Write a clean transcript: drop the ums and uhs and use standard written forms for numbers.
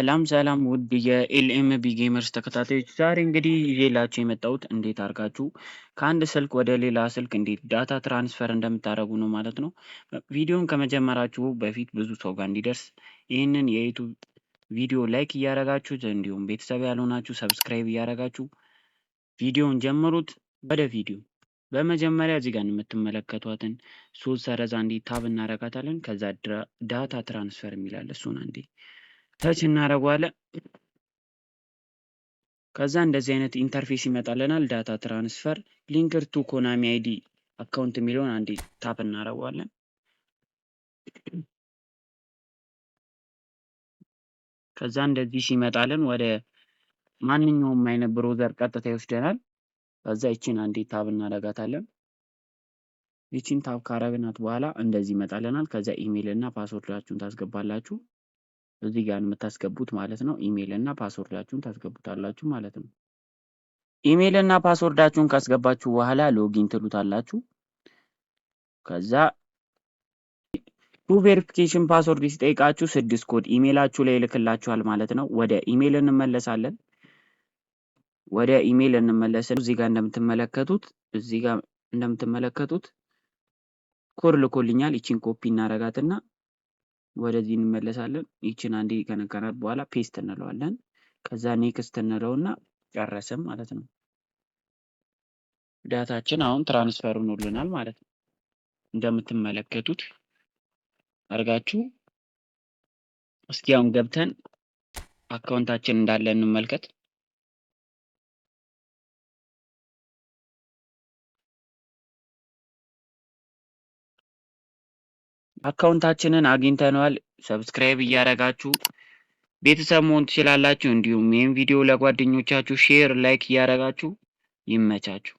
ሰላም ውድ የኤልኤምቢ ጌመርስ ተከታታዮች ዛሬ እንግዲህ ይዤላችሁ የመጣሁት እንዴት አድርጋችሁ ከአንድ ስልክ ወደ ሌላ ስልክ እንዴት ዳታ ትራንስፈር እንደምታደርጉ ነው ማለት ነው። ቪዲዮን ከመጀመራችሁ በፊት ብዙ ሰው ጋር እንዲደርስ ይህንን የዩቱብ ቪዲዮ ላይክ እያደረጋችሁት እንዲሁም ቤተሰብ ያልሆናችሁ ሰብስክራይብ እያደረጋችሁ ቪዲዮን ጀምሩት። ወደ ቪዲዮ በመጀመሪያ እዚህ ጋር የምትመለከቷትን ሶስት ሰረዛ አንዴ ታብ እናረጋታለን። ከዛ ዳታ ትራንስፈር የሚላል እሱን አንዴ ተች እናደርገዋለን። ከዛ እንደዚህ አይነት ኢንተርፌስ ይመጣልናል። ዳታ ትራንስፈር ሊንክድ ቱ ኮናሚ አይዲ አካውንት የሚለውን አንዴ ታፕ እናደርገዋለን። ከዛ እንደዚህ ሲመጣልን ወደ ማንኛውም አይነት ብሮዘር ቀጥታ ይወስደናል። ከዛ ይቺን አንዴ ታብ እናደርጋታለን። ይቺን ታብ ካረግናት በኋላ እንደዚህ ይመጣልናል። ከዛ ኢሜይል እና ፓስወርዳችሁን ታስገባላችሁ። እዚህ ጋር የምታስገቡት ማለት ነው። ኢሜይል እና ፓስወርዳችሁን ታስገቡታላችሁ ማለት ነው። ኢሜይል እና ፓስወርዳችሁን ካስገባችሁ በኋላ ሎጊን ትሉታላችሁ። ከዛ ቱ ቬሪፊኬሽን ፓስወርድ ሲጠይቃችሁ 6 ኮድ ኢሜይላችሁ ላይ ይልክላችኋል ማለት ነው። ወደ ኢሜይል እንመለሳለን። እዚህ ጋር እንደምትመለከቱት ኮድ ልኮልኛል። ይቺን ኮፒ እናረጋትና ወደዚህ እንመለሳለን። ይቺን አንዴ ከነካናት በኋላ ፔስት እንለዋለን። ከዛ ኔክስት እንለውና ጨረስን ማለት ነው። ዳታችን አሁን ትራንስፈር ሆኖልናል ማለት ነው። እንደምትመለከቱት አርጋችሁ እስኪ አሁን ገብተን አካውንታችን እንዳለ እንመልከት። አካውንታችንን አግኝተነዋል። ሰብስክራይብ እያደረጋችሁ ቤተሰብ መሆን ትችላላችሁ። እንዲሁም ይህን ቪዲዮ ለጓደኞቻችሁ ሼር፣ ላይክ እያደረጋችሁ ይመቻችሁ።